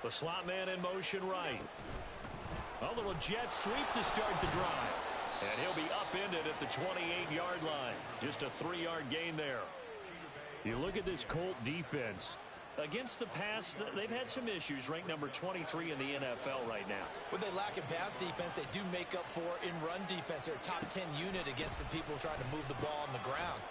The slot man in motion right. A little jet sweep to start the drive. And he'll be upended at the 28-yard line. Just a 3-yard gain there. You look at this Colt defense. Against the pass, they've had some issues. Ranked number 23 in the NFL right now. When they lack in pass defense, they do make up for in run defense. They're a top 10 unit against the people trying to move the ball on the ground.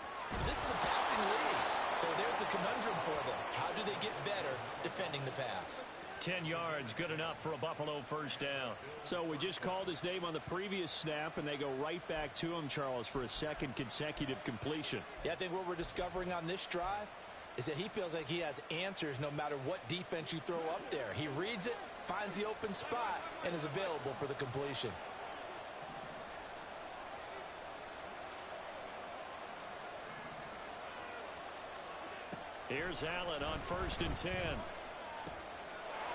This is a passing league, so there's a conundrum for them. How do they get better defending the pass? 10 yards, good enough for a Buffalo first down. So we just called his name on the previous snap, and they go right back to him, Charles, for a second consecutive completion. Yeah, I think what we're discovering on this drive is that he feels like he has answers no matter what defense you throw up there. He reads it, finds the open spot, and is available for the completion. Here's Allen on 1st and 10.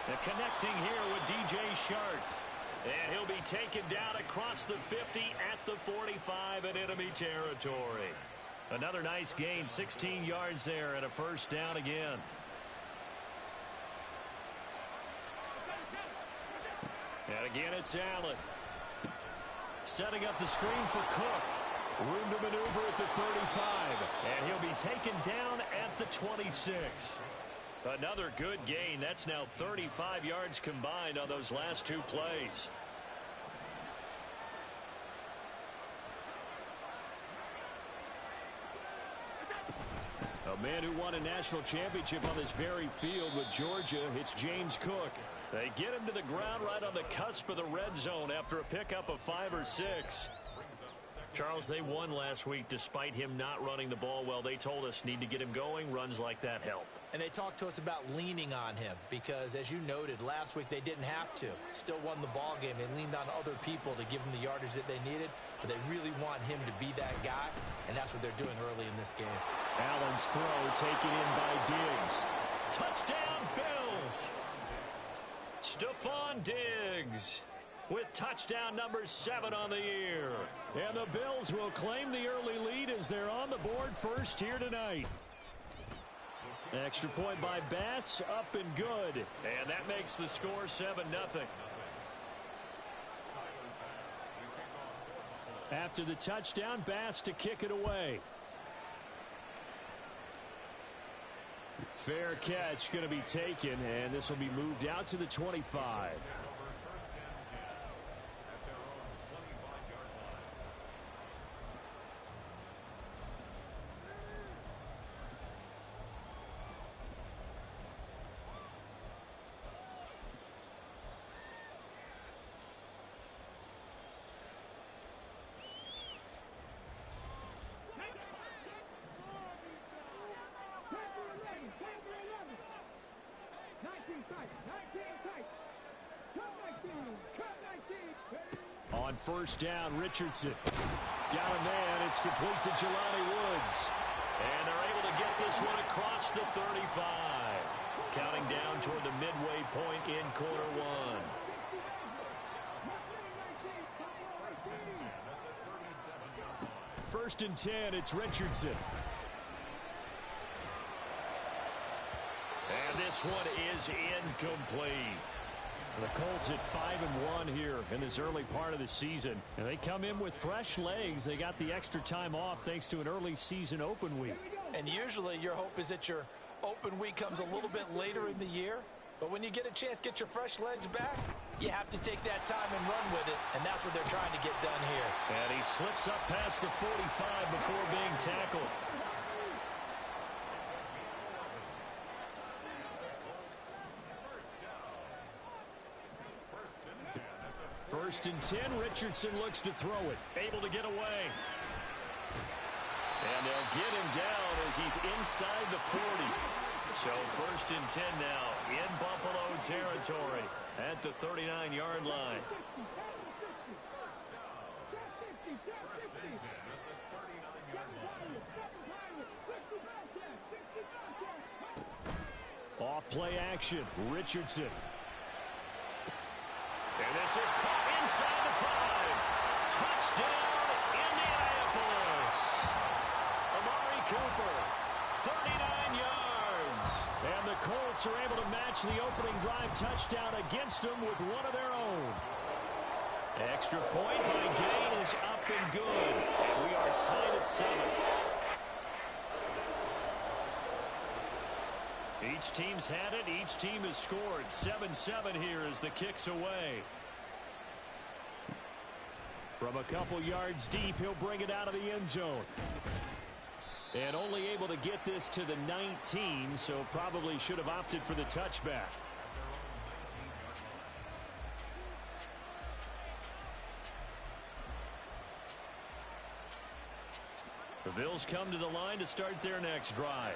And connecting here with DJ Shark. And he'll be taken down across the 50 at the 45 in enemy territory. Another nice gain, 16 yards there, and a first down again. And again, it's Allen. Setting up the screen for Cook. Room to maneuver at the 35. And he'll be taken down at the 26. Another good gain. That's now 35 yards combined on those last two plays. A man who won a national championship on this very field with Georgia, it's James Cook. They get him to the ground right on the cusp of the red zone after a pickup of 5 or 6. Charles, they won last week despite him not running the ball well. They told us need to get him going. Runs like that help. And they talked to us about leaning on him because, as you noted, last week they didn't have to. Still won the ball game. They leaned on other people to give them the yardage that they needed, but they really want him to be that guy, and that's what they're doing early in this game. Allen's throw taken in by Diggs. Touchdown, Bills! Stephon Diggs with touchdown number 7 on the year. And the Bills will claim the early lead as they're on the board first here tonight. Extra point by Bass, up and good. And that makes the score 7-0. After the touchdown, Bass to kick it away. Fair catch going to be taken, and this will be moved out to the 25. On first down, Richardson. Got a man. It's complete to Jelani Woods. And they're able to get this one across the 35. Counting down toward the midway point in quarter one. First and 10, it's Richardson. And this one is incomplete. The Colts at 5-1 here in this early part of the season. And they come in with fresh legs. They got the extra time off thanks to an early season open week. And usually your hope is that your open week comes a little bit later in the year. But when you get a chance to get your fresh legs back, you have to take that time and run with it. And that's what they're trying to get done here. And he slips up past the 45 before being tackled. First and 10, Richardson looks to throw it. Able to get away. And they'll get him down as he's inside the 40. So first and 10 now in Buffalo territory at the 39-yard line. Off play action, Richardson. And this is caught inside the 5. Touchdown, Indianapolis. Amari Cooper, 39 yards. And the Colts are able to match the opening drive touchdown against them with one of their own. Extra point by Gay is up and good. And we are tied at 7. Each team's had it. Each team has scored. 7-7 here as the kick's away. From a couple yards deep, he'll bring it out of the end zone. And only able to get this to the 19, so probably should have opted for the touchback. The Bills come to the line to start their next drive.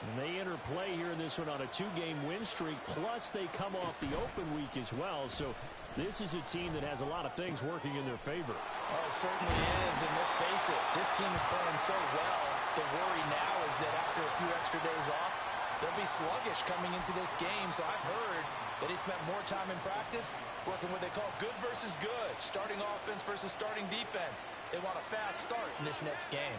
And they enter play here in this one on a 2-game win streak, plus they come off the open week as well. So this is a team that has a lot of things working in their favor. Oh, it certainly is, and let's face it, this team is playing so well. The worry now is that after a few extra days off, they'll be sluggish coming into this game. So I've heard that he spent more time in practice working what they call good versus good, starting offense versus starting defense. They want a fast start in this next game.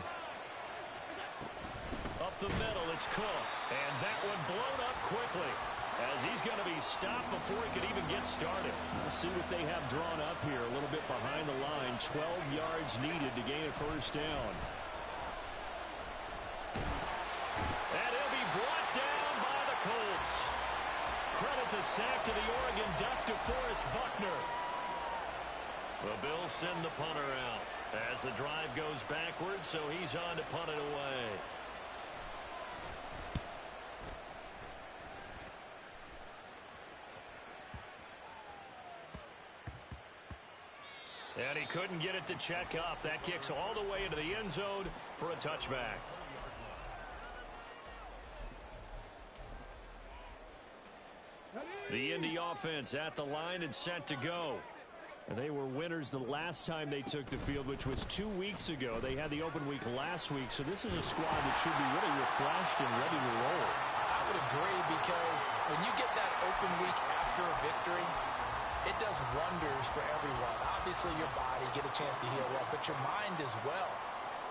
Up the middle, it's Cook. And that one blown up quickly as he's going to be stopped before he could even get started. We'll see what they have drawn up here. A little bit behind the line. 12 yards needed to gain a first down. And he'll be brought down by the Colts. Credit the sack to the Oregon Duck, DeForest Buckner. The Bills send the punter out as the drive goes backwards, so he's on to punt it away. And he couldn't get it to check up. That kicks all the way into the end zone for a touchback. The Indy offense at the line and set to go. And they were winners the last time they took the field, which was 2 weeks ago. They had the open week last week, so this is a squad that should be really refreshed and ready to roll. I would agree, because when you get that open week after a victory, it does wonders for everyone. Obviously, your body, get a chance to heal up, but your mind as well.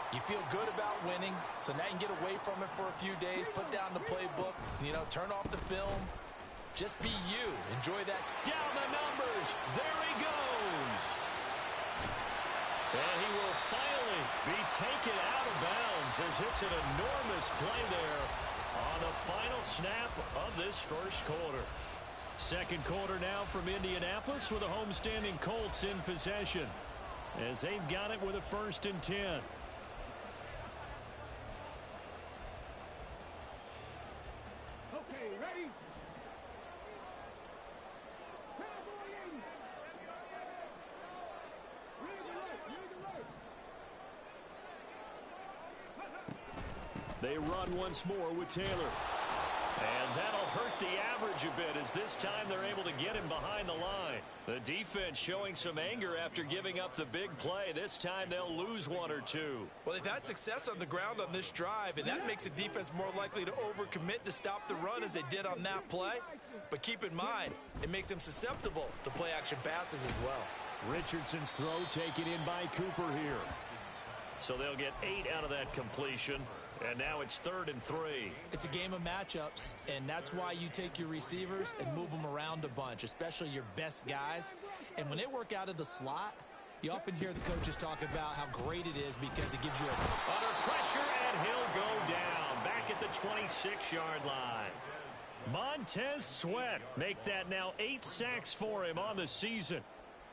You feel good about winning, so now you can get away from it for a few days, put down the playbook, turn off the film. Just be you. Enjoy that. Down the numbers. There he goes. And he will finally be taken out of bounds as it's an enormous play there on the final snap of this first quarter. Second quarter now from Indianapolis with the homestanding Colts in possession as they've got it with a 1st and 10. Okay, ready? They run once more with Taylor. And that'll hurt the average a bit as this time they're able to get him behind the line. The defense showing some anger after giving up the big play. This time they'll lose 1 or 2. Well, they've had success on the ground on this drive, and that makes a defense more likely to overcommit to stop the run as they did on that play. But keep in mind, it makes them susceptible to play-action passes as well. Richardson's throw taken in by Cooper here. So they'll get 8 out of that completion. And now it's 3rd and 3. It's a game of matchups, and that's why you take your receivers and move them around a bunch, especially your best guys. And when they work out of the slot, you often hear the coaches talk about how great it is because it gives you under pressure, and he'll go down back at the 26-yard line. Montez Sweat make that now 8 sacks for him on the season.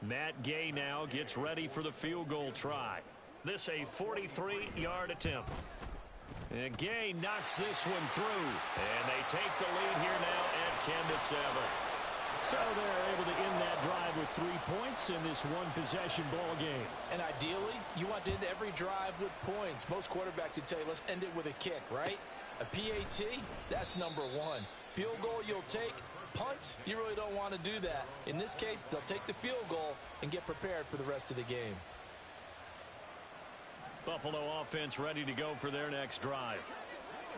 Matt Gay now gets ready for the field goal try. This a 43-yard attempt. And Gay knocks this one through. And they take the lead here now at 10-7. So they're able to end that drive with 3 points in this one-possession ball game. And ideally, you want to end every drive with points. Most quarterbacks would tell you, let's end it with a kick, right? A PAT, that's number 1. Field goal you'll take. Punts, you really don't want to do that. In this case, they'll take the field goal and get prepared for the rest of the game. Buffalo offense ready to go for their next drive.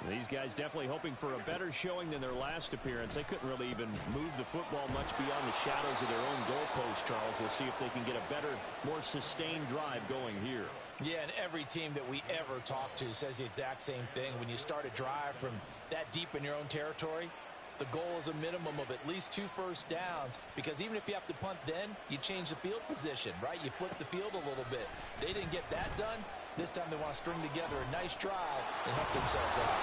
These guys definitely hoping for a better showing than their last appearance. They couldn't really even move the football much beyond the shadows of their own goalpost, Charles. We'll see if they can get a better, more sustained drive going here. Yeah, and every team that we ever talk to says the exact same thing. When you start a drive from that deep in your own territory, the goal is a minimum of at least 2 first downs, because even if you have to punt then, you change the field position, right? You flip the field a little bit. They didn't get that done. This time they want to string together a nice drive and help themselves out.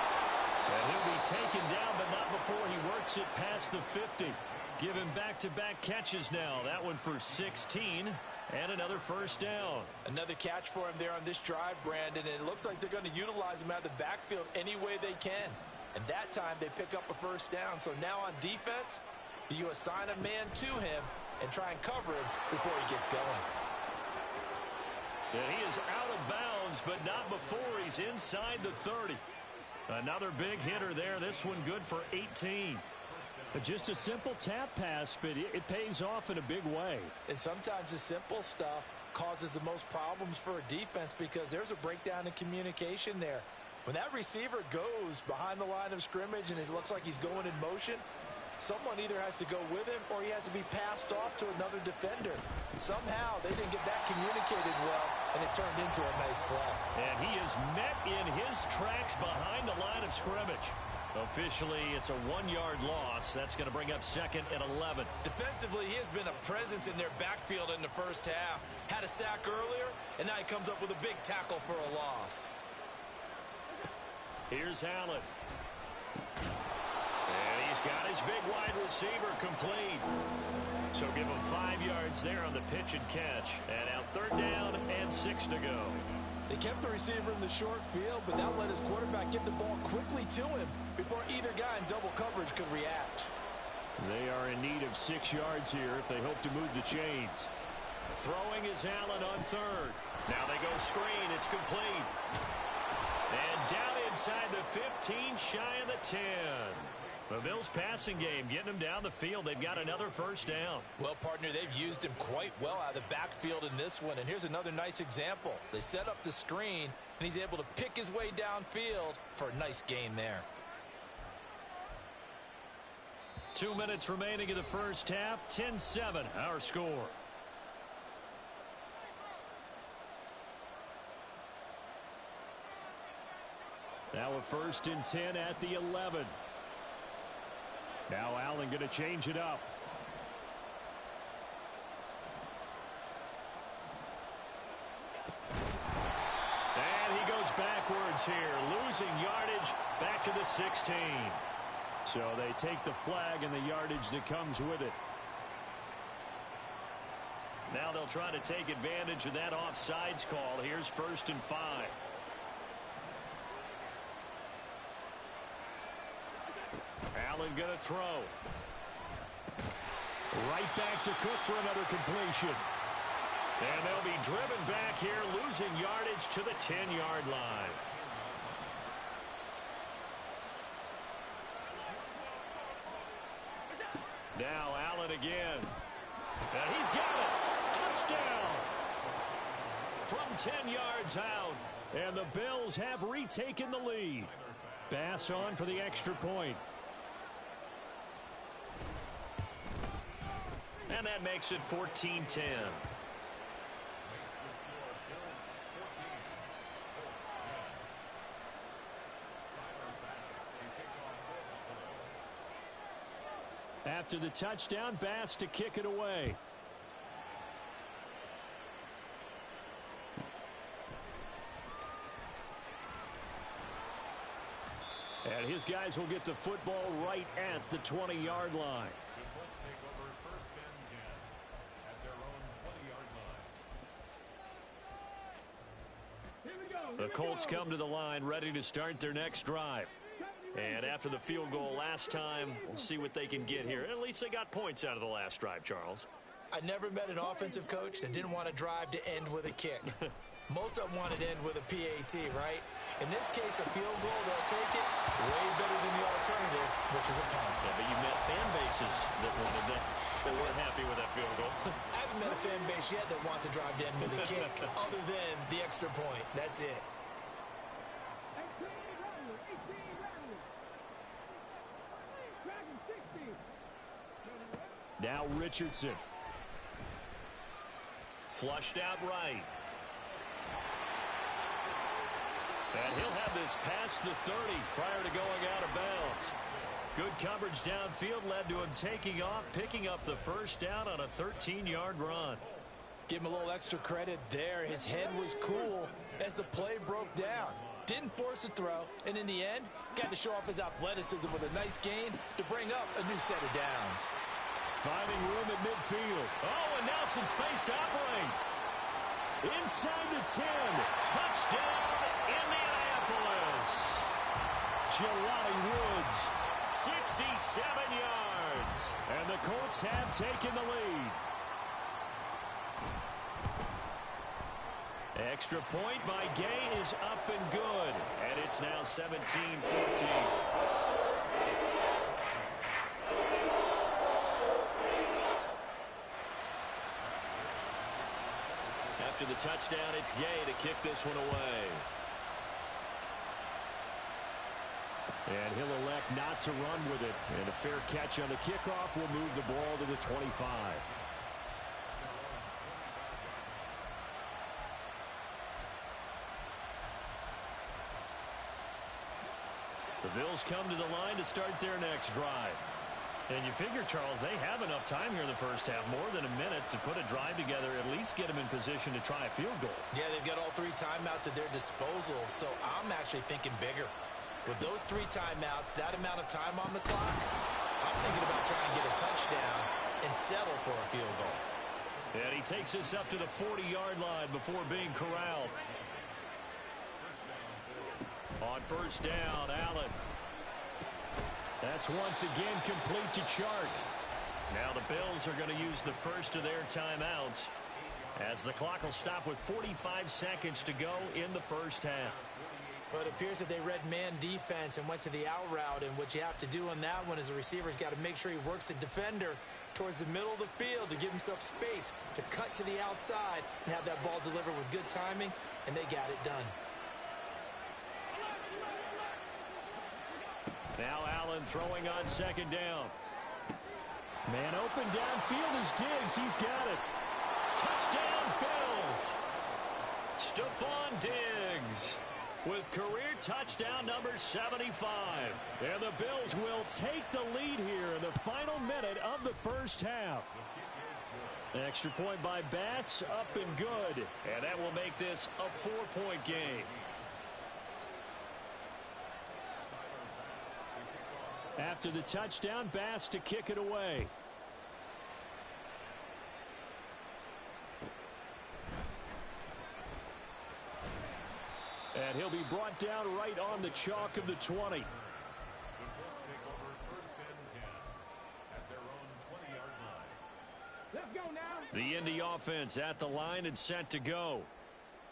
And he'll be taken down, but not before he works it past the 50. Give him back-to-back catches now. That one for 16 and another first down. Another catch for him there on this drive, Brandon, and it looks like they're going to utilize him out of the backfield any way they can. And that time they pick up a first down. So now on defense, do you assign a man to him and try and cover him before he gets going? And he is out of bounds, but not before he's inside the 30. Another big hitter there. This one good for 18. Just a simple tap pass, but it pays off in a big way. And sometimes the simple stuff causes the most problems for a defense because there's a breakdown in communication there. When that receiver goes behind the line of scrimmage and it looks like he's going in motion, someone either has to go with him or he has to be passed off to another defender. Somehow they didn't get that communicated well, and it turned into a nice play. And he is met in his tracks behind the line of scrimmage. Officially, it's a 1-yard loss. That's going to bring up 2nd and 11. Defensively, he has been a presence in their backfield in the first half. Had a sack earlier, and now he comes up with a big tackle for a loss. Here's Allen. And he's got his big wide receiver complete. So give him 5 yards there on the pitch and catch. And now 3rd down and 6 to go. They kept the receiver in the short field, but that let his quarterback get the ball quickly to him before either guy in double coverage could react. They are in need of 6 yards here if they hope to move the chains. Throwing is Allen on 3rd. Now they go screen. It's complete. And down inside the 15, shy of the 10. The Bills passing game getting them down the field. They've got another first down. Well, partner, they've used him quite well out of the backfield in this one. And here's another nice example. They set up the screen, and he's able to pick his way downfield for a nice gain there. 2 minutes remaining in the first half. 10-7, our score. Now a 1st and 10 at the 11. Now Allen going to change it up. And he goes backwards here, losing yardage back to the 16. So they take the flag and the yardage that comes with it. Now they'll try to take advantage of that offsides call. Here's 1st and 5. Allen going to throw. Right back to Cook for another completion. And they'll be driven back here, losing yardage to the 10-yard line. Now Allen again. And he's got it. Touchdown. From 10 yards out. And the Bills have retaken the lead. Bass on for the extra point. And that makes it 14-10. After the touchdown, Bass to kick it away. And his guys will get the football right at the 20-yard line. The Colts come to the line ready to start their next drive. And after the field goal last time, we'll see what they can get here. At least they got points out of the last drive, Charles. I never met an offensive coach that didn't want to drive to end with a kick. Most of them wanted to end with a PAT, right? In this case, a field goal, they'll take it way better than the alternative, which is a punt. Yeah, but you met fan bases that wanted that. They weren't happy with that field goal. I haven't met a fan base yet that wants to drive to end with a kick other than the extra point. That's it. Now Richardson. Flushed out right. And he'll have this past the 30 prior to going out of bounds. Good coverage downfield led to him taking off, picking up the first down on a 13-yard run. Give him a little extra credit there. His head was cool as the play broke down. Didn't force a throw, and in the end, got to show off his athleticism with a nice gain to bring up a new set of downs. Finding room at midfield. Oh, and now some space to operate. Inside the 10. Touchdown, Indianapolis. Jelani Woods. 67 yards. And the Colts have taken the lead. Extra point by Gay is up and good. And it's now 17-14. After the touchdown, it's Gay to kick this one away. And he'll elect not to run with it. And a fair catch on the kickoff will move the ball to the 25. The Bills come to the line to start their next drive. And you figure, Charles, they have enough time here in the first half, more than a minute, to put a drive together, at least get them in position to try a field goal. Yeah, they've got all 3 timeouts at their disposal, so I'm actually thinking bigger. With those 3 timeouts, that amount of time on the clock, I'm thinking about trying to get a touchdown and settle for a field goal. And he takes us up to the 40-yard line before being corralled. On first down, Allen. That's once again complete to Chark. Now the Bills are going to use the first of their timeouts as the clock will stop with 45 seconds to go in the first half. But it appears that they read man defense and went to the out route, and what you have to do on that one is the receiver's got to make sure he works the defender towards the middle of the field to give himself space to cut to the outside and have that ball delivered with good timing, and they got it done. Now Allen throwing on second down. Man open downfield is Diggs. He's got it. Touchdown, Bills. Stephon Diggs with career touchdown number 75. And the Bills will take the lead here in the final minute of the first half. Extra point by Bass, up and good. And that will make this a 4-point game. After the touchdown, Bass to kick it away. And he'll be brought down right on the chalk of the 20. Let's go now. The Indy offense at the line and set to go.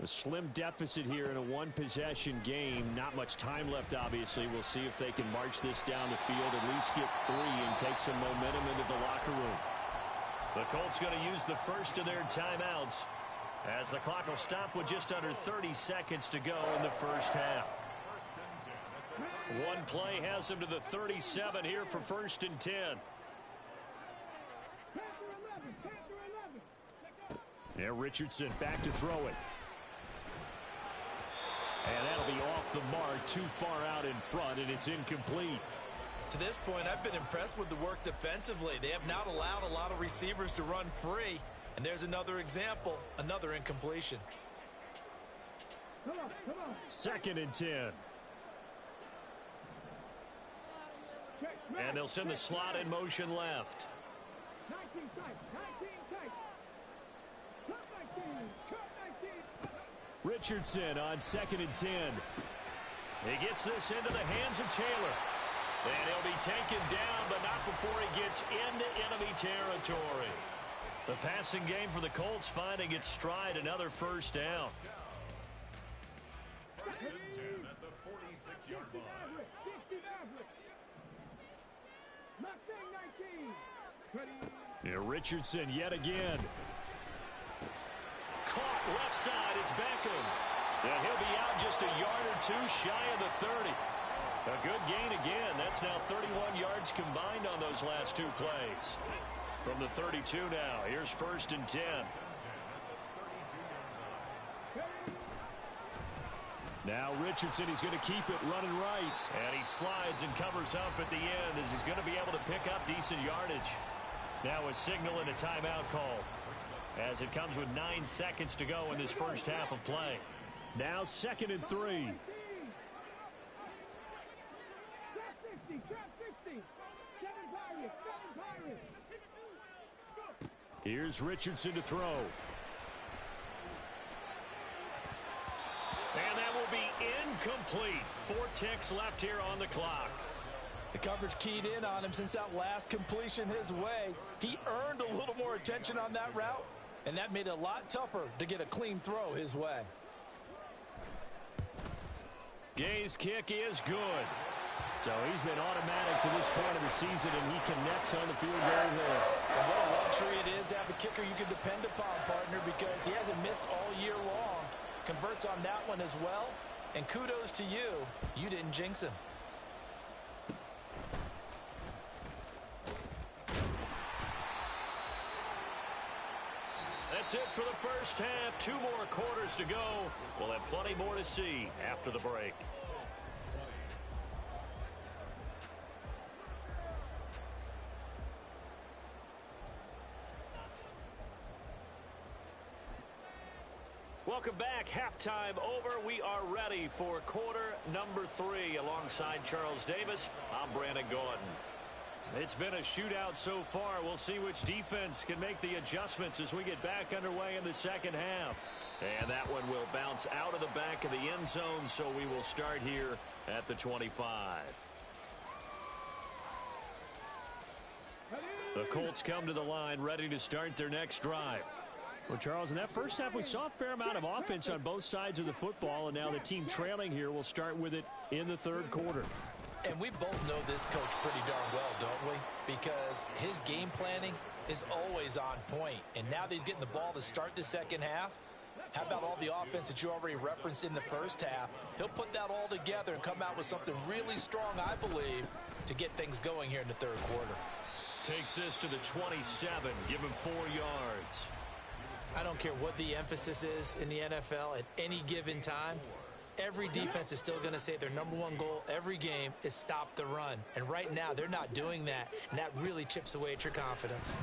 A slim deficit here in a one-possession game. Not much time left, obviously. We'll see if they can march this down the field, at least get 3 and take some momentum into the locker room. The Colts going to use the first of their timeouts as the clock will stop with just under 30 seconds to go in the first half. One play has them to the 37 here for 1st and 10. Yeah, Richardson back to throw it. And that'll be off the mark, too far out in front, and it's incomplete. To this point, I've been impressed with the work defensively. They have not allowed a lot of receivers to run free. And there's another example, another incompletion. Come on. 2nd and 10. And they'll send the slot in motion left. 19 tight. Cut 19. Richardson on 2nd and 10. He gets this into the hands of Taylor. And he'll be taken down, but not before he gets into enemy territory. The passing game for the Colts finding its stride, another first down. 1st and 10 at the 46-yard line. 50 Yeah, Richardson yet again. Caught left side, it's Beckham. And he'll be out just a yard or 2 shy of the 30. A good gain again. That's now 31 yards combined on those last 2 plays. From the 32 now, here's 1st and 10. Now Richardson, he's going to keep it running right. And he slides and covers up at the end as he's going to be able to pick up decent yardage. Now a signal and a timeout call as it comes with 9 seconds to go in this first half of play. Now 2nd and 3. Here's Richardson to throw. And that will be incomplete. 4 ticks left here on the clock. The coverage keyed in on him since that last completion his way. He earned a little more attention on that route, and that made it a lot tougher to get a clean throw his way. Gay's kick is good. So he's been automatic to this point of the season, and he connects on the field goal there. And what a luxury it is to have a kicker you can depend upon, partner, because he hasn't missed all year long. Converts on that one as well. And kudos to you. You didn't jinx him. That's it for the first half. 2 more quarters to go. We'll have plenty more to see after the break. Welcome back. Halftime over. We are ready for quarter number 3. Alongside Charles Davis, I'm Brandon Gordon. It's been a shootout so far. We'll see which defense can make the adjustments as we get back underway in the second half. And that one will bounce out of the back of the end zone, so we will start here at the 25. The Colts come to the line, ready to start their next drive. Well, Charles, in that first half, we saw a fair amount of offense on both sides of the football, and now the team trailing here will start with it in the third quarter. And we both know this coach pretty darn well, don't we? Because his game planning is always on point. And now that he's getting the ball to start the second half, how about all the offense that you already referenced in the first half? He'll put that all together and come out with something really strong, I believe, to get things going here in the third quarter. Takes this to the 27, give him 4 yards. I don't care what the emphasis is in the NFL at any given time. Every defense is still going to say their #1 goal every game is stop the run. And right now, they're not doing that. And that really chips away at your confidence.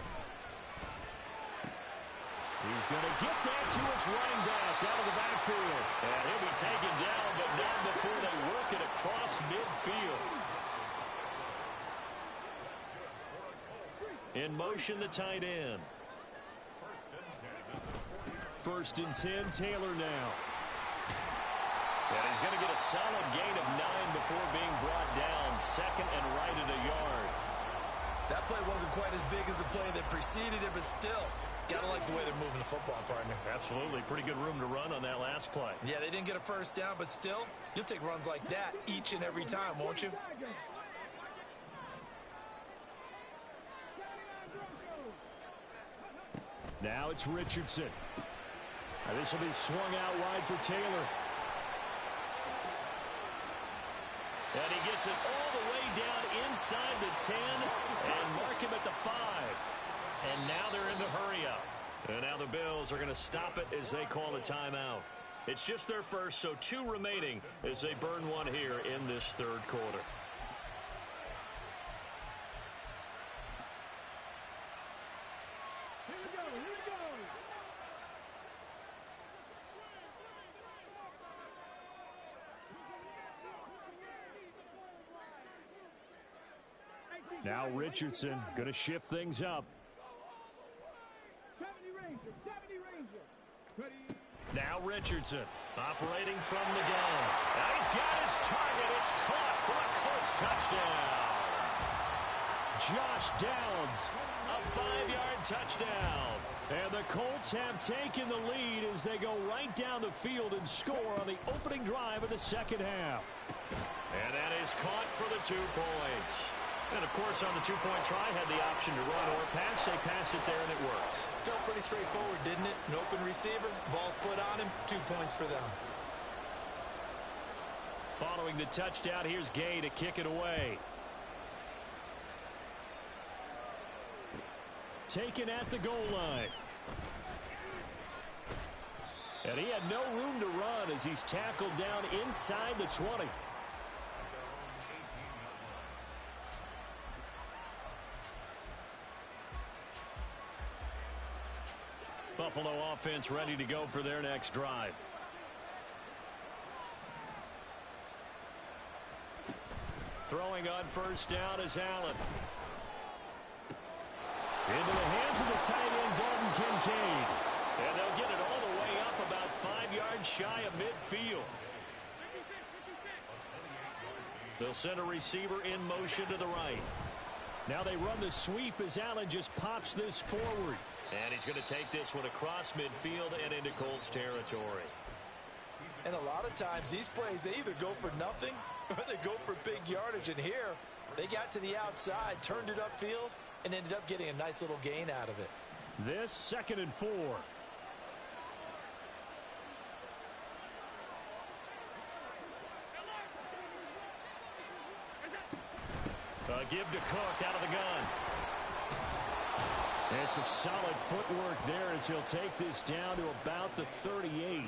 He's going to get that to his running back out of the backfield. And he'll be taken down, but not before they work it across midfield. In motion, the tight end. 1st and 10, Taylor now. And he's going to get a solid gain of 9 before being brought down. 2nd and right at a yard. That play wasn't quite as big as the play that preceded it, but still, gotta like the way they're moving the football, partner. Absolutely. Pretty good room to run on that last play. Yeah, they didn't get a first down, but still, you'll take runs like that each and every time, won't you? Now it's Richardson. Now this will be swung out wide for Taylor. And he gets it all the way down inside the 10 and mark him at the 5. And now they're in the hurry up. And now the Bills are going to stop it as they call a timeout. It's just their first, so 2 remaining as they burn 1 here in this third quarter. Now Richardson going to shift things up. Now Richardson operating from the gun. Now he's got his target. It's caught for a Colts touchdown. Josh Downs, a 5-yard touchdown. And the Colts have taken the lead as they go right down the field and score on the opening drive of the second half. And that is caught for the 2 points. And, of course, on the 2-point try, had the option to run or pass. They pass it there, and it works. Felt pretty straightforward, didn't it? An open receiver, ball's put on him, 2 points for them. Following the touchdown, here's Gay to kick it away. Taken at the goal line. And he had no room to run as he's tackled down inside the 20. Buffalo offense ready to go for their next drive. Throwing on first down is Allen. Into the hands of the tight end, Dalton Kincaid. And they'll get it all the way up about 5 yards shy of midfield. They'll send a receiver in motion to the right. Now they run the sweep as Allen just pops this forward. And he's going to take this one across midfield and into Colts territory. And a lot of times these plays, they either go for nothing or they go for big yardage. And here, they got to the outside, turned it upfield, and ended up getting a nice little gain out of it. This 2nd and 4. Give to Cook out of the gun. And some solid footwork there as he'll take this down to about the 38.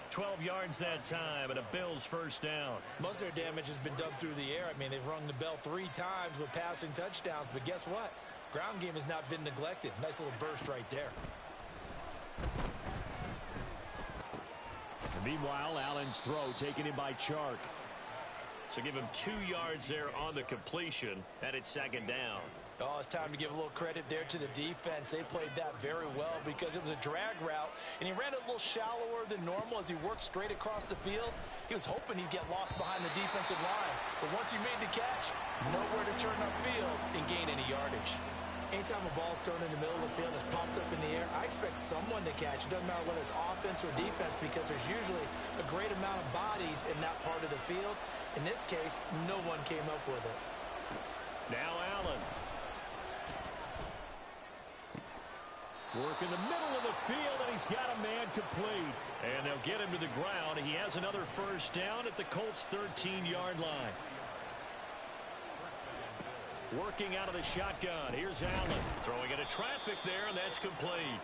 12 yards that time and a Bills first down. Most of their damage has been done through the air. I mean, they've rung the bell 3 times with passing touchdowns, but guess what? Ground game has not been neglected. Nice little burst right there. Meanwhile, Allen's throw taken in by Chark. So give him 2 yards there on the completion, and it's 2nd down. Oh, it's time to give a little credit there to the defense. They played that very well because it was a drag route, and he ran a little shallower than normal as he worked straight across the field. He was hoping he'd get lost behind the defensive line, but once he made the catch, nowhere to turn upfield and gain any yardage. Anytime a ball's thrown in the middle of the field and it's popped up in the air, I expect someone to catch. It doesn't matter whether it's offense or defense because there's usually a great amount of bodies in that part of the field. In this case, no one came up with it. Now Allen. Work in the middle of the field, and he's got a man complete. And they'll get him to the ground. He has another first down at the Colts' 13-yard line. Working out of the shotgun. Here's Allen. Throwing into traffic there, and that's complete.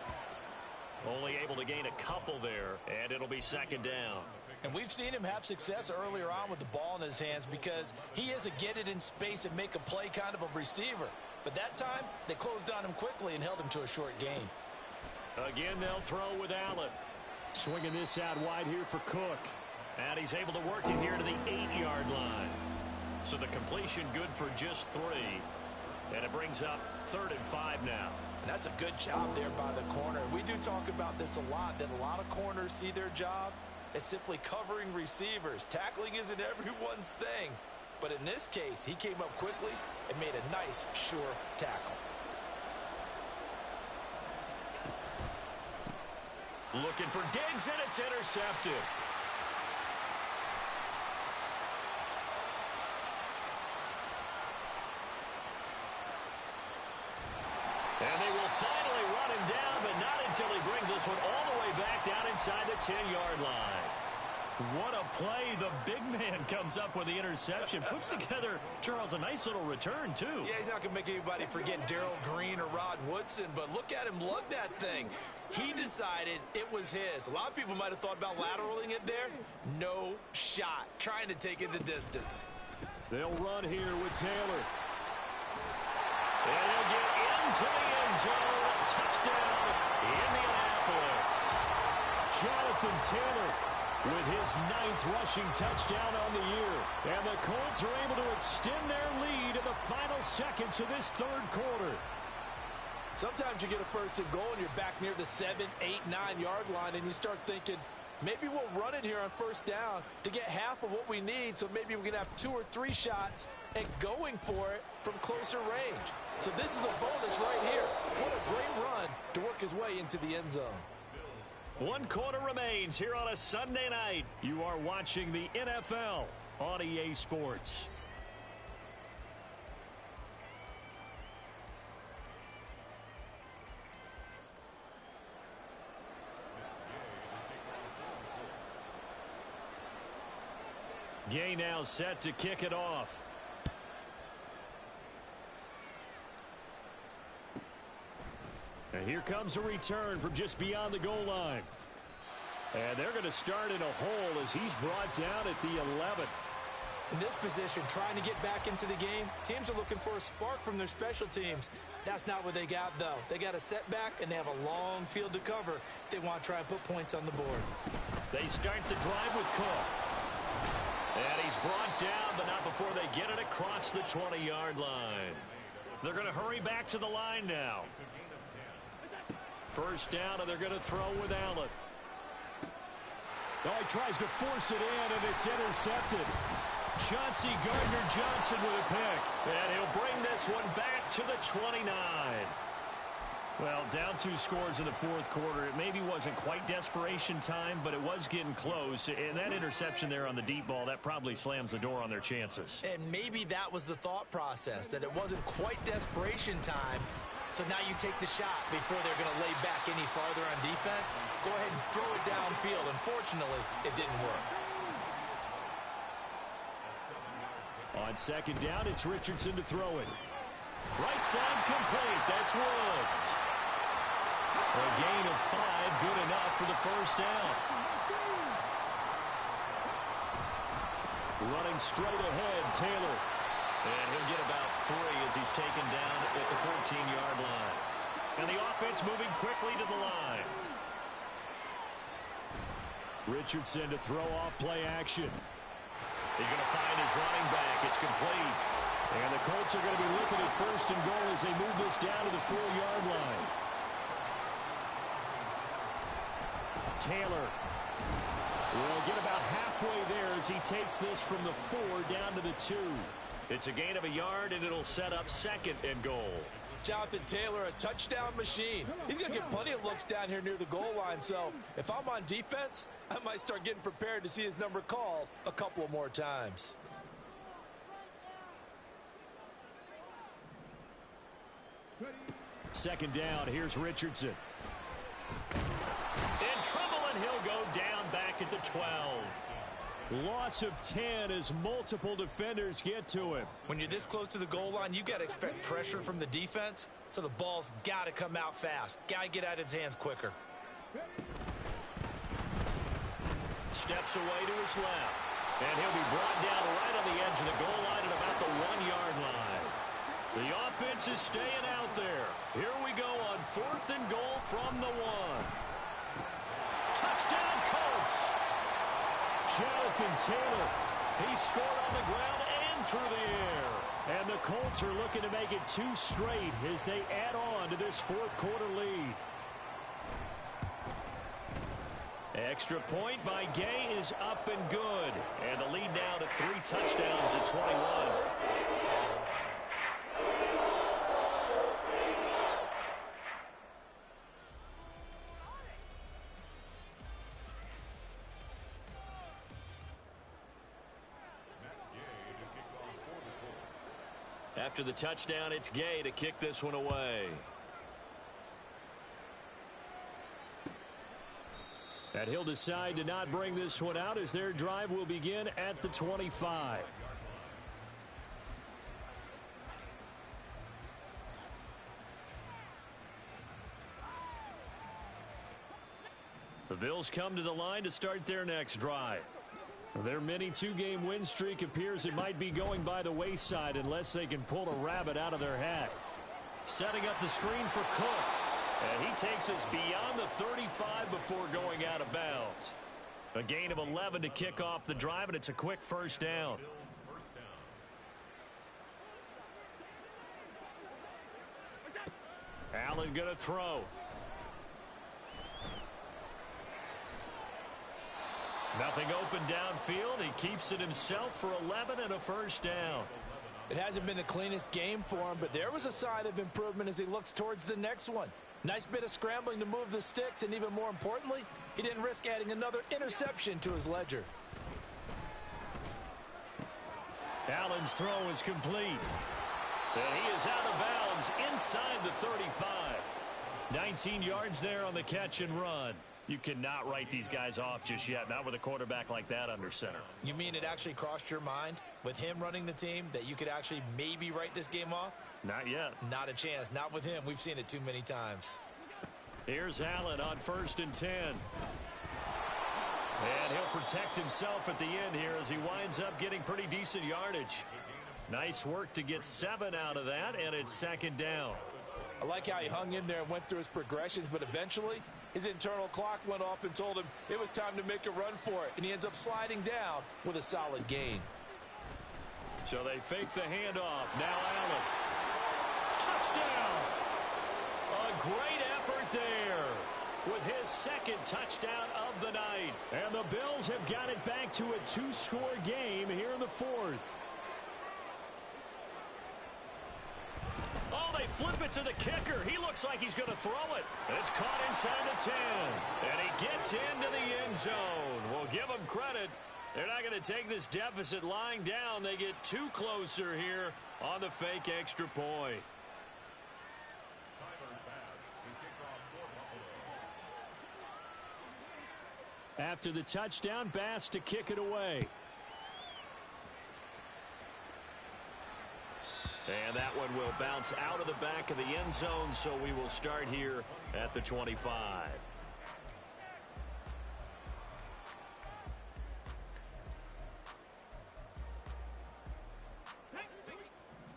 Only able to gain a couple there, and it'll be 2nd down. And we've seen him have success earlier on with the ball in his hands because he is a get it in space and make a play kind of a receiver. But that time, they closed on him quickly and held him to a short gain. Again, they'll throw with Allen. Swinging this out wide here for Cook. And he's able to work it here to the 8-yard line. So the completion good for just 3. And it brings up 3rd and 5 now. And that's a good job there by the corner. We do talk about this a lot, that a lot of corners see their job as simply covering receivers. Tackling isn't everyone's thing. But in this case, he came up quickly and made a nice, sure tackle. Looking for Diggs, and it's intercepted. And they will finally run him down, but not until he brings this one all the way back down inside the 10-yard line. What a play. The big man comes up with the interception. Puts together, Charles, a nice little return, too. Yeah, he's not going to make anybody forget Darrell Green or Rod Woodson, but look at him lug that thing. He decided it was his. A lot of people might have thought about lateraling it there. No shot. Trying to take it the distance. They'll run here with Taylor. And he'll get into the end zone. Touchdown, Indianapolis. Jonathan Taylor with his 9th rushing touchdown on the year. And the Colts are able to extend their lead in the final seconds of this 3rd quarter. Sometimes you get a 1st and goal and you're back near the 7, 8, 9-yard line and you start thinking, maybe we'll run it here on 1st down to get half of what we need, so maybe we can have 2 or 3 shots and going for it from closer range. So this is a bonus right here. What a great run to work his way into the end zone. 1 quarter remains here on a Sunday night. You are watching the NFL on EA Sports. Gay now set to kick it off. And here comes a return from just beyond the goal line. And they're going to start in a hole as he's brought down at the 11. In this position, trying to get back into the game, teams are looking for a spark from their special teams. That's not what they got, though. They got a setback, and they have a long field to cover if they want to try and put points on the board. They start the drive with Cook. And he's brought down, but not before they get it across the 20-yard line. They're going to hurry back to the line now. First down, and they're going to throw with Allen. Oh, he tries to force it in, and it's intercepted. Chauncey Gardner-Johnson with a pick. And he'll bring this one back to the 29. Well, down 2 scores in the fourth quarter. It maybe wasn't quite desperation time, but it was getting close. And that interception there on the deep ball, that probably slams the door on their chances. And maybe that was the thought process, that it wasn't quite desperation time. So now you take the shot before they're going to lay back any farther on defense. Go ahead and throw it downfield. Unfortunately, it didn't work. On second down, it's Richardson to throw it. Right side complete. That's Woods. A gain of 5, good enough for the first down. Running straight ahead, Taylor. And he'll get about 3 as he's taken down at the 14-yard line. And the offense moving quickly to the line. Richardson to throw off play action. He's going to find his running back. It's complete. And the Colts are going to be looking at first and goal as they move this down to the 4-yard line. Taylor will get about halfway there as he takes this from the 4 down to the 2. It's a gain of a yard, and it'll set up second and goal. Jonathan Taylor, a touchdown machine. He's going to get plenty of looks down here near the goal line. So if I'm on defense, I might start getting prepared to see his number called a couple of more times. Second down, here's Richardson. In trouble, and he'll go down back at the 12. Loss of 10 as multiple defenders get to him. When you're this close to the goal line, you got to expect pressure from the defense, so the ball's got to come out fast. Got to get out of his hands quicker. Steps away to his left. And he'll be brought down right on the edge of the goal line at about the 1-yard line. The offense is staying out there. Here we go on 4th and goal from the 1. Touchdown, Colts! Jonathan Taylor, he scored on the ground and through the air. And the Colts are looking to make it 2 straight as they add on to this fourth quarter lead. Extra point by Gay is up and good. And the lead now to 3 touchdowns at 21. After the touchdown, it's Gay to kick this one away. And he'll decide to not bring this one out as their drive will begin at the 25. The Bills come to the line to start their next drive. Their mini 2-game win streak appears it might be going by the wayside unless they can pull a rabbit out of their hat. Setting up the screen for Cook. And he takes us beyond the 35 before going out of bounds. A gain of 11 to kick off the drive, and it's a quick first down. Allen going to throw. Nothing open downfield. He keeps it himself for 11 and a first down. It hasn't been the cleanest game for him, but there was a sign of improvement as he looks towards the next one. Nice bit of scrambling to move the sticks, and even more importantly, he didn't risk adding another interception to his ledger. Allen's throw is complete. And he is out of bounds inside the 35. 19 yards there on the catch and run. You cannot write these guys off just yet, not with a quarterback like that under center. You mean it actually crossed your mind with him running the team that you could actually maybe write this game off? Not yet. Not a chance. Not with him. We've seen it too many times. Here's Allen on 1st and 10. And he'll protect himself at the end here as he winds up getting pretty decent yardage. Nice work to get 7 out of that, and it's 2nd down. I like how he hung in there and went through his progressions, but eventually his internal clock went off and told him it was time to make a run for it, and he ends up sliding down with a solid gain. So they fake the handoff. Now Allen. Touchdown! A great effort there with his 2nd touchdown of the night. And the Bills have got it back to a 2-score game here in the 4th. Oh, they flip it to the kicker. He looks like he's going to throw it. It's caught inside the 10. And he gets into the end zone. We'll give him credit. They're not going to take this deficit lying down. They get 2 closer here on the fake extra point. After the touchdown, Bass to kick it away. And that one will bounce out of the back of the end zone, so we will start here at the 25.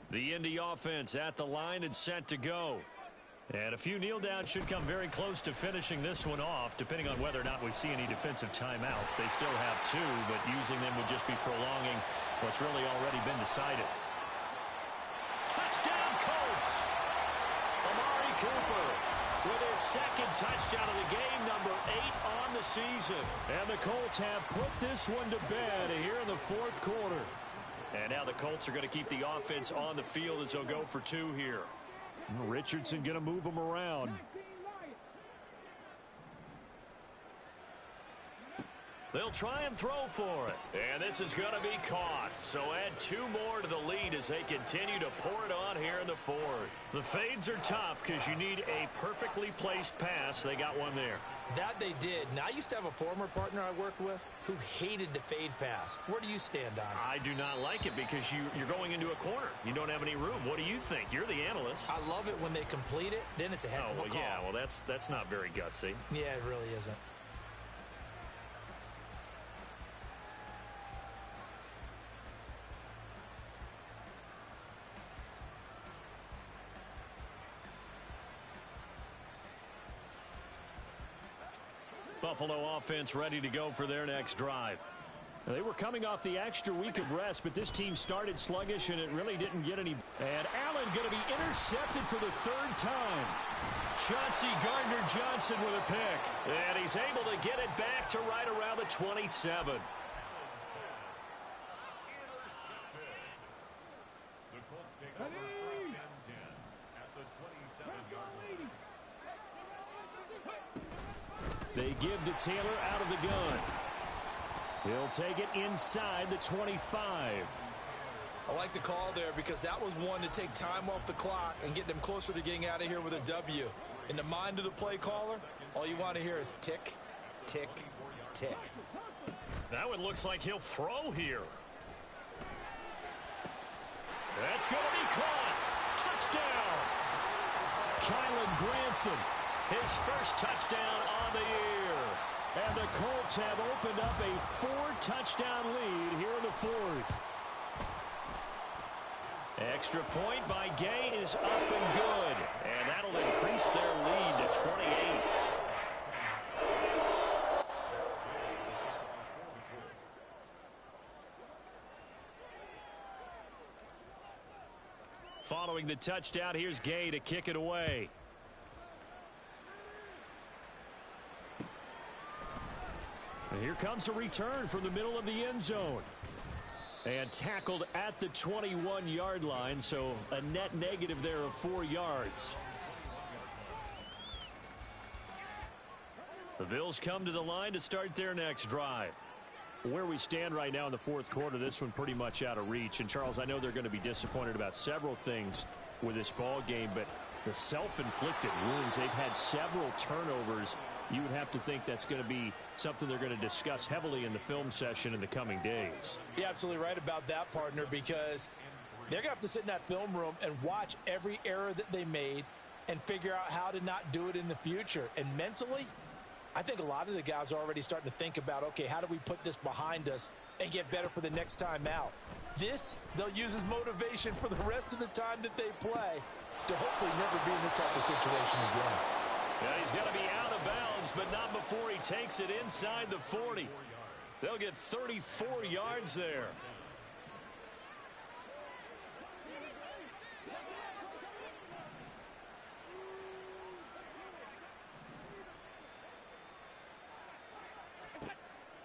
The Indy offense at the line and set to go. And a few kneel downs should come very close to finishing this one off, depending on whether or not we see any defensive timeouts. They still have 2, but using them would just be prolonging what's really already been decided. Touchdown, Colts! Amari Cooper with his 2nd touchdown of the game, number 8 on the season. And the Colts have put this one to bed here in the 4th quarter. And now the Colts are going to keep the offense on the field as they'll go for 2 here. Richardson going to move them around. They'll try and throw for it. And this is going to be caught. So add 2 more to the lead as they continue to pour it on here in the 4th. The fades are tough because you need a perfectly placed pass. They got one there. That they did. Now, I used to have a former partner I worked with who hated the fade pass. Where do you stand on it? I do not like it because you're going into a corner. You don't have any room. What do you think? You're the analyst. I love it when they complete it. Then it's a heck of a call. Yeah, well, that's not very gutsy. Yeah, it really isn't. Buffalo offense ready to go for their next drive. They were coming off the extra week of rest, but this team started sluggish, and it really didn't get any. And Allen going to be intercepted for the 3rd time. Chauncey Gardner-Johnson with a pick. And he's able to get it back to right around the 27. The Colts take over 1st and 10 at the 27-yard line. They give to Taylor out of the gun. He'll take it inside the 25. I like the call there because that was one to take time off the clock and get them closer to getting out of here with a W. In the mind of the play caller, all you want to hear is tick, tick, tick. That one looks like he'll throw here. That's going to be caught. Touchdown. Kylan Granson, his first touchdown on the year. And the Colts have opened up a 4-touchdown lead here in the 4th. Extra point by Gay is up and good. And that'll increase their lead to 28. Following the touchdown, here's Gay to kick it away. And here comes a return from the middle of the end zone. And tackled at the 21-yard line, so a net negative there of 4 yards. The Bills come to the line to start their next drive. Where we stand right now in the 4th quarter, this one pretty much out of reach. And, Charles, I know they're going to be disappointed about several things with this ball game, but the self-inflicted wounds, they've had several turnovers. You would have to think that's going to be something they're going to discuss heavily in the film session in the coming days. You're absolutely right about that, partner, because they're going to have to sit in that film room and watch every error that they made and figure out how to not do it in the future. And mentally, I think a lot of the guys are already starting to think about, okay, how do we put this behind us and get better for the next time out? This, they'll use as motivation for the rest of the time that they play to hopefully never be in this type of situation again. Yeah, he's going to be out of bounds, but not before he takes it inside the 40. They'll get 34 yards there.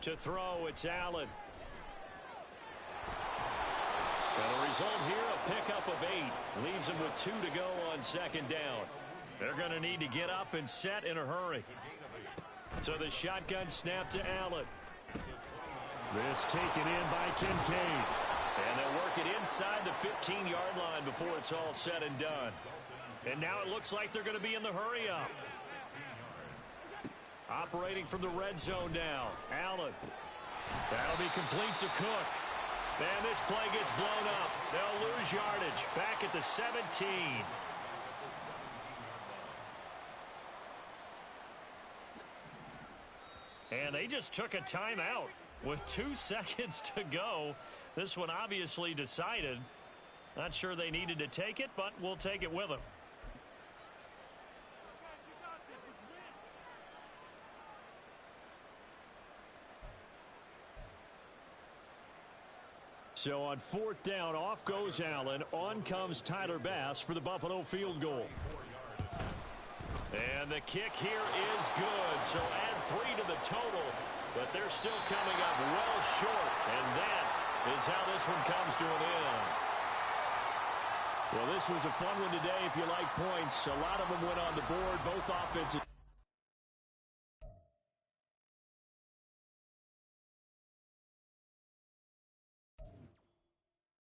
To throw, it's Allen. And the result here, a pickup of 8. Leaves him with 2 to go on second down. They're going to need to get up and set in a hurry. So the shotgun snap to Allen. This taken in by Kincaid. And they'll work it inside the 15-yard line before it's all said and done. And now it looks like they're going to be in the hurry-up. Operating from the red zone now. Allen. That'll be complete to Cook. And this play gets blown up. They'll lose yardage. Back at the 17. And they just took a timeout with 2 seconds to go. This one obviously decided. Not sure they needed to take it, but we'll take it with them. So on 4th down, off goes Allen. On comes Tyler Bass for the Buffalo field goal. And the kick here is good. So add 3 to the total. But they're still coming up well short. And that is how this one comes to an end. Well, this was a fun one today if you like points. A lot of them went on the board. Both offenses.